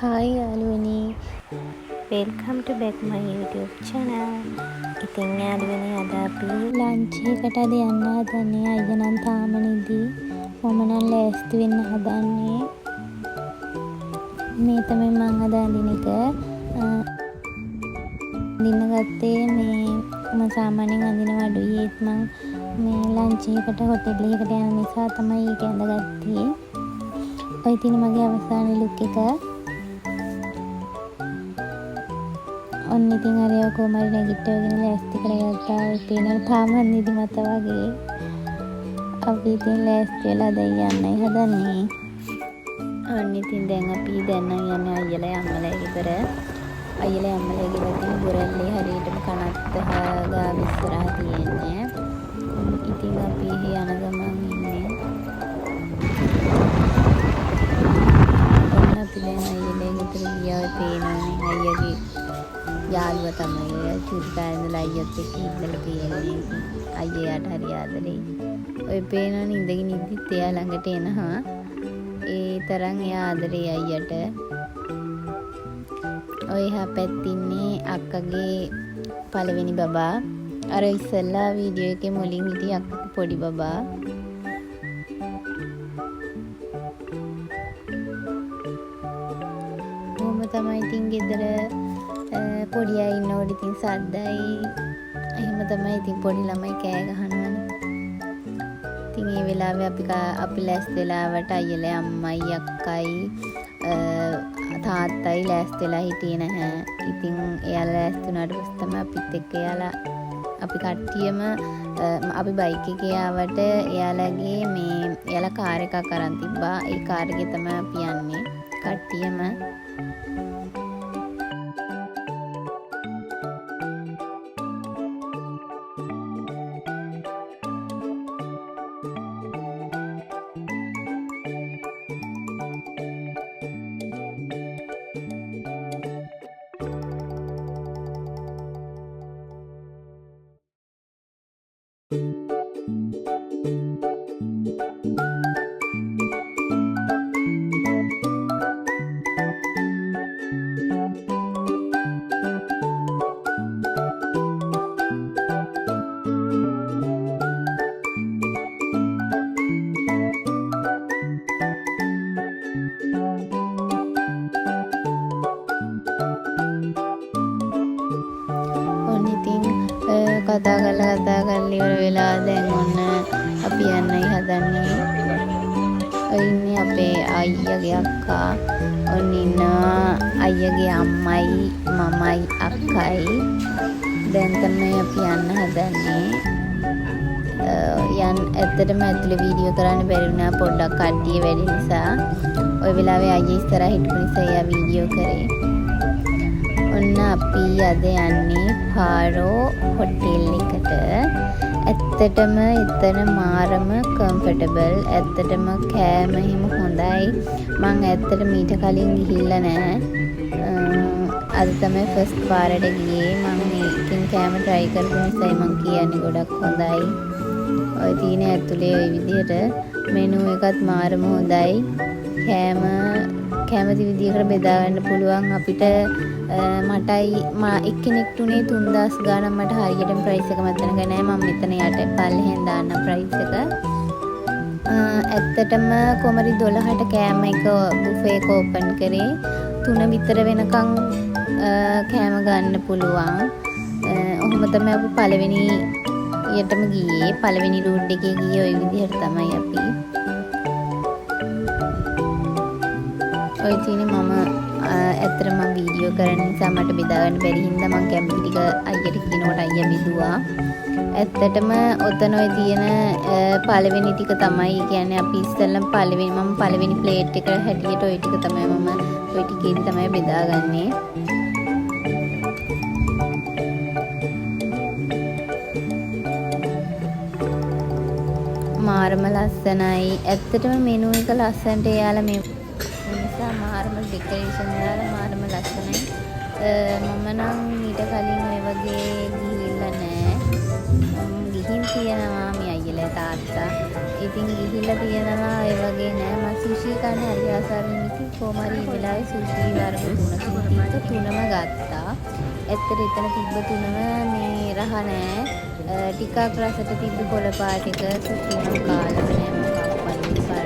Hi යාළුවනි, welcome to back my YouTube channel. ඉතින් යාළුවනි අද අපි ලන්ච් එකකට අද යන්න හදන්නේ. අයියා නම් තාම නිදි. මම නම් ලෑස්ති වෙන්න හදන්නේ. මේ තමයි මම අද අඳින එක. අඳින්න ගත්තේ මම සාමාන්‍යයෙන් අඳින වඩුයේත් මම මේ ලන්ච් එකට හොටෙල් එකකට යන නිසා තමයි ඒක ඇඳගත්තේ. ඔය තියෙන මගේ අවසාන ලුක් එක. ඔන්න ඉතින් හරියව කොහමරි නැගිට්ටවගෙන ලෑස්ති කරගත්තා. ඔය පේනවා තාම නිදිමත වගේ. අපි ඉතින් ලෑස්ති වෙලා දැන් යන්නයි හදන්නේ. ඔන්න ඉතින් දැන් අපි දැන් නම් යන්නේ අයියලා අම්මලා ගෙදර. අයියලා අම්මලා ගෙදර තියෙන ගොරල්ලේ හරියටම කනත් ගාව ඉස්සරහ තියෙන්නේ. ඉතින් අපි යන ගමන් ඉන්නේ. ඔන්න අපි දැන් අයියලා ගෙදර ගියා. පේනවනේ අයියගේ යාළුවා තමයි චුට්ටා ඉඳලා අයියත් එක්ක ඉඳලා තියෙන්නේ. අයියාට හරි ආදරෙයි. ඔය පේනවනේ ඉඳගෙන ඉද්දිත් එයා ළඟට එනවා. ඒ තරම් එයා ආදරෙයි අයියට. ඔය එහා පැත්තේ ඉන්නේ අක්කගේ පළවෙනි බබා. අර ඉස්සෙල්ලා වීඩියෝ එකේ මුලින් හිටිය අක්කගේ පොඩි බබා. කොහොම තමයි ඉතින් ගෙදර පොඩි අය ඉන්නකොට ඉතින් සද්දයි එහෙම තමයි ඉතින් පොඩි ළමයි කෑ ගහනවා. ඉතින් ඒ වෙලාවේ අපි ලෑස්ති වෙලාවට අයියලා අම්මයි අක්කයි තාත්තයි ලෑස්ති වෙලා හිටියේ නැහැ. ඉතින් එයාලා ලෑස්ති වුණාට පස්සේ තමයි අපිත් එක්ක අපි කට්ටියම අපි බයික් එකේ ආවට එයාලා කාර් එකක් අරන් තිබ්බා. ඒ කාර් එකේ තමයි අපි යන්නේ කට්ටියම. කතා කරලා ඉවර වෙලා දැන් ඔන්න අපි යන්නයි හදන්නේ. ඔය ඉන්නේ අපේ අයියාගේ අක්කා. ඔන්න ඉන්නවා අයියාගේ අම්මයි මමයි අක්කයි. දැන් තමයි අපි යන්න හදන්නේ. ඇත්තටම ඇතුලේ වීඩියෝ කරන්න බැරි වුණා පොඩ්ඩක් කට්ටිය වැඩි නිසා. ওই වෙලාවේ අයියා ඉස්සරහ හිටපු නිසා එයා වීඩියෝ කරේ. ඔන්න අපි අද යන්නේ පාරෝ හොටෙල් එකට. ඇත්තටම එතන මාරම කම්ෆර්ටබල්. ඇත්තටම කෑම හිම හොඳයි. මං ඇත්තට මීට කලින් ගිහිල්ලා නැහැ. අද තමයි ෆස්ට් පාරට ගියේ. මං මේකෙන් කෑම try කරපු නිසා මං කියන්නේ ගොඩක් හොඳයි. ඔය තියෙන ඇතුලේ ওই විදිහට මෙනු එකත් මාරම හොඳයි. කැමති විදිහකට බෙදා ගන්න පුළුවන්. අපිට මටයි එක්කෙනෙක්ට උනේ 3000 ගාණක්. මට හරියටම ප්‍රයිස් එක මතක නැහැ. මම මෙතන යට පල්ලෙහෙන් දාන්න ප්‍රයිස් එක. ඇත්තටම කොමරි 12ට කෑම එක බුෆේ එක ඕපන් කරේ. 3 විතර වෙනකන් කෑම ගන්න පුළුවන්. ඔහොම තමයි අපි පළවෙනි යටම ගියේ. පළවෙනි රූට් එකේ ගියේ ওই විදිහට තමයි අපි. ඔය තියෙන්නේ මම ඇත්තටම වීඩියෝ කරන නිසා මට බෙදා ගන්න බැරි හින්දා මම කැමති ටික අයියට කියනකොට අයියා බෙදුවා. ඇත්තටම ඔතන ඔය තියෙන පළවෙනි ටික තමයි කියන්නේ අපි ඉස්සෙල්ලම මම පළවෙනි ප්ලේට් එක හැටියට ඔය ටික තමයි මම ඔය ටිකේදී තමයි බෙදාගන්නේ. මාරම ලස්සනයි. ඇත්තටම මෙනු එක ලස්සනට එයාලා මේ මාරම ඩෙකරේෂන් දාලා මාරම ලස්සනයි. මම නම් ඊට කලින් ඔය වගේ ගිහිල්ලා නැහැ. ගිහින් තියෙනවා මේ අයියලා තාත්තා. ඉතින් ගිහිල්ලා තියෙනවා ඒ වගේ නෑ මම සුෂි කන්න හරි ආසාවෙන් ඉතින් කොහොම හරි මේ වෙලාවේ සුෂි වර්ග තුනම ගත්තා. ඇත්තට එතන තිබ්බ තුනම මේ රහ නෑ. ටිකක් රසට තිබ්බ කොළ පාට එක සුෂි නම් කාලා නෑ මොකක් පළවෙනි පාර.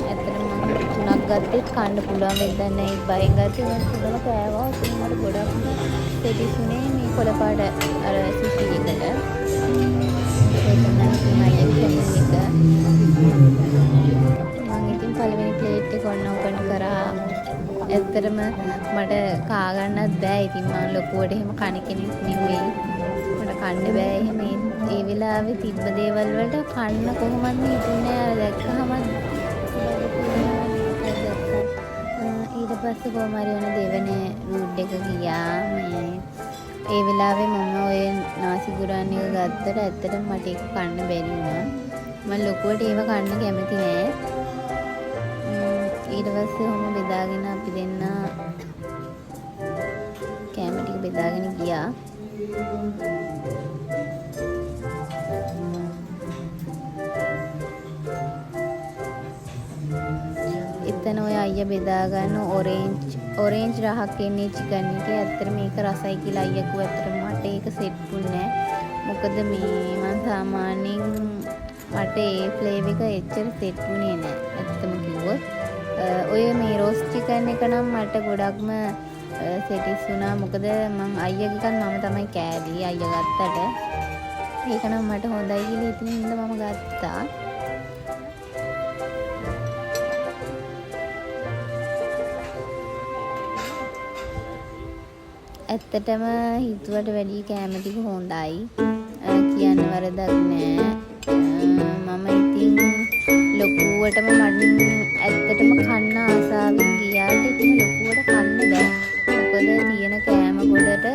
ඇත්තට මම තුනක් ගත්තෙත් කන්න පුළුවන් වෙද්දක් නෑ ඒ බයෙන් ගත්තේ මම තුනම කෑවා. ඉතින් මට ගොඩක් දෙවිසුනේ මේ කොළ පාට අර සුෂි එකට. ඒක නම් මම ඉතින් පළවෙනි ප්ලේට් එක ඔන්න ඕපන් කරා. ඇත්තටම මට කා ගන්නත් බෑ. ඉතින් මම ලොකුවට එහෙම කන කෙනෙක් නෙවෙයි. මට කන්න බෑ එහෙම. ඒ වෙලාවේ තිබ්බ දේවල් වලට කන්න කොහොමද හිතුනේ අර දැක්කහම ඊට පස්සේ කොහොම හරි වෙන දෙවෙනි රූට් එක ගියා. ඒ වෙලාවේ මම ඔය නාසි ගුරාන් එක ගත්තට ඇත්තටම මට ඒක කන්න බැරි වුණා. මම ලොකුවට ඒව කන්න කැමති නෑ. ඊට පස්සේ ඔහොම බෙදාගෙන අපි දෙන්න කැම ටික බෙදාගෙන ගියා. එතන ඔය අයියා බෙදා ගන්න ඔරේන්ජ් රහක් එන්නේ චිකන් එකේ. ඇත්තට මේක රසයි කියලා අයියා කිව්වා. ඇත්තට මට ඒක සෙට් වුණේ නෑ. මොකද මේ මම සාමාන්‍යයෙන් මට ඒ ෆ්ලේවර් එක එච්චර සෙට් වුණේ නෑ. ඇත්තම කිව්වොත් ඔය මේ රෝස් චිකන් එක නම් මට ගොඩක්ම සෙටිස් වුණා. මොකද මං අයියාගේ එකත් මම තමයි කෑවේ අයියා ගත්තට. ඒක නම් මට හොඳයි කියලා ඉතින් මම ගත්තා. ඇත්තටම හිතුවට වැඩි කෑම ටික හොඳයි. කියන්න වරදක් නෑ. මම ඉතින් ලොකුවටම මට ඇත්තටම කන්න ආසාවෙන් ගියාට ඉතින් ලොකුවට කන්න බෑ. මොකද තියෙන කෑම ගොඩට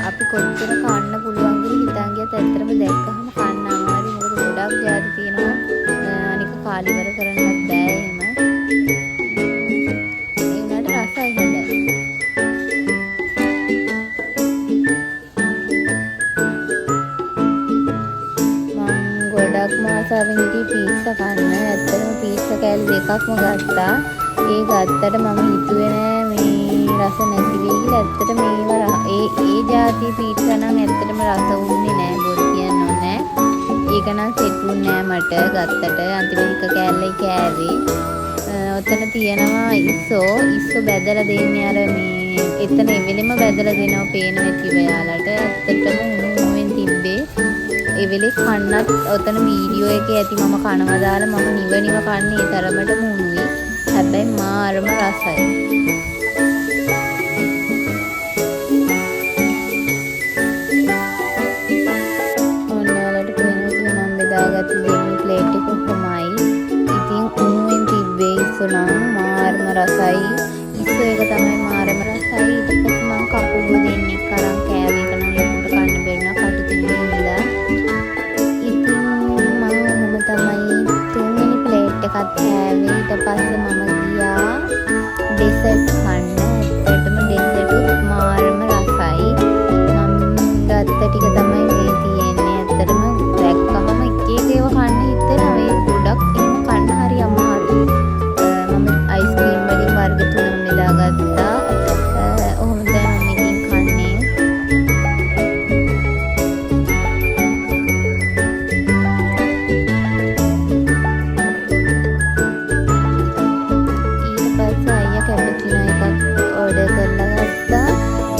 අපි කොච්චර කන්න පුළුවන් කියලා හිතන් ගියත් ඇත්තටම දැක්කහම කන්න අමාරුයි. මොකද ගොඩක් ಜಾති තියෙනවා. අනික කාලිවර කරන්නත් බෑ එහෙම. ඒ උනාට රසයි හොඳයි. ගොඩක්ම ආසාවෙන් හිටියේ පීට්සා කන්න. ඇත්තටම පීට්සා කෑලි දෙකක්ම ගත්තා. ඒ ගත්තට මම හිතුවේ නෑ මේ රස නැති වෙයි කියලා. ඇත්තට මේවා ඒ જાති පීට්සා නම් ඇත්තටම රස උන්නේ නෑ. බොරු කියන්න ඕනේ නෑ. ඒක නම් සෙට් වුන්නේ නෑ මට ගත්තට. අන්තිමට එක කෑල්ලයි කෑවේ. ඔතන තියෙනවා ඉස්සෝ බැදලා දෙන්නේ අර මේ එතන එවෙලෙම බැදලා දෙනවා පේනවා ඇති ඔයාලට. ඇත්තටම උණුවෙන් තිබ්බේ. ඒ වෙලේ කන්නත් ඔතන වීඩියෝ එකේ ඇති මම කනවා දාලා මම නිවනිව කන්නේ ඒ තරමටම උණුයි. හැබැයි මාරම රසයි. ඔන්න ඔයාලට පේනවා මම බෙදාගත්ත දෙවෙනි ප්ලේට් එක කොහොමයි. ඉතින් උණුවෙන් තිබ්බේ ඉස්සුනම් මාරම රසයි. ඉස්සු එක තමයි මාරම රසයි. ඊට පස්සේ මම කපුව දෙන්නේ කරන් කෑවේ එක නම් ලොකුට කන්න බැරි නා කටු තිබ්බේ නේද. එකත් කෑවේ. ඊට පස්සේ මම ගියා ඩෙසර්ට් කන්න. ඇත්තටම ඩෙසර්ට් මාරම රසයි. මම ගත්ත ටික තමයි මේ තියෙන්නේ. ඇත්තටම දැක්කම එක ඒවා කන්න හිතෙනවා. මේ ගොඩක් එහෙම කන්න හරි අමාරුයි. මම අයිස්ක්‍රීම් වලින් වර්ග තුනක් බෙදාගත්තා. ඔහොම තමයි මම ඉතින් කන්නේ.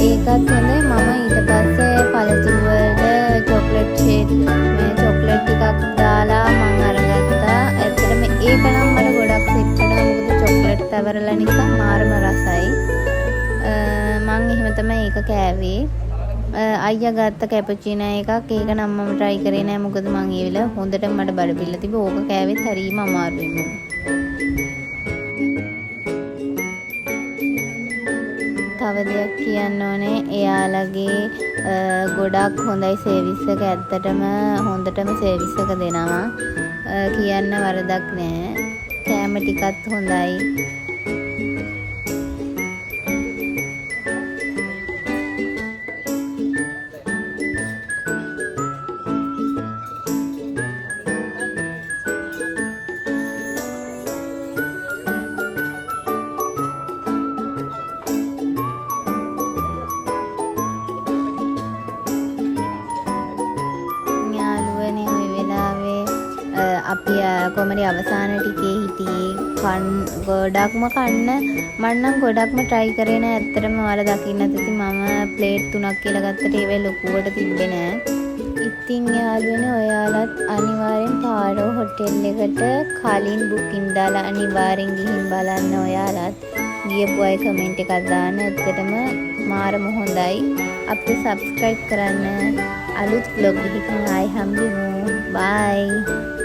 ඒකත් හොඳයි. මම ඊට පස්සේ පළතුරු වලට චොක්ලට් ෂේක් මේ චොක්ලට් ටිකක් දාලා මම අරගත්තා. ඇත්තටම ඒක නම් මට ගොඩක් සෙට් වුණා. මොකද චොක්ලට් තවරලා නිසා මාරම රසයි. මම එහෙම තමයි ඒක කෑවේ. අයියා ගත්ත කැපුචිනෝ එකක්. ඒක නම් මම try කරේ නෑ. මොකද මම ඒ වෙලාව හොඳටම මට බඩපිල්ල තිබ්බ. ඕක කෑවෙත් හරිම අමාරුයි මම. තව දෙයක් කියන්න ඕනේ. එයාලගේ ගොඩක් හොඳයි සර්විස් එක. ඇත්තටම හොඳටම සර්විස් එක දෙනවා. කියන්න වරදක් නෑ. කෑම ටිකත් හොඳයි. කොහමද අවසාන ටිකේ හිටියේ ගොඩක්ම කන්න මම නම් ගොඩක්ම try කරේ නෑ. ඇත්තටම ඔයාලා දකින්න ඇති මම ප්ලේට් 3ක් කියලා ගත්තට ඒවේ ලොකුවට තිබ්බේ නෑ. ඉතින් යාළුවනේ ඔයාලත් අනිවාර්යෙන් පාරෝ හොටෙල් එකට කලින් බුකින් දාලා අනිවාර්යෙන් ගිහින් බලන්න. ඔයාලත් ගියපු අය කමෙන්ට් එකක් දාන්න. ඇත්තටම මාරම හොඳයි. අපිට subscribe කරන්න. අලුත් vlog එකකින් ආයි හම්බෙමු. bye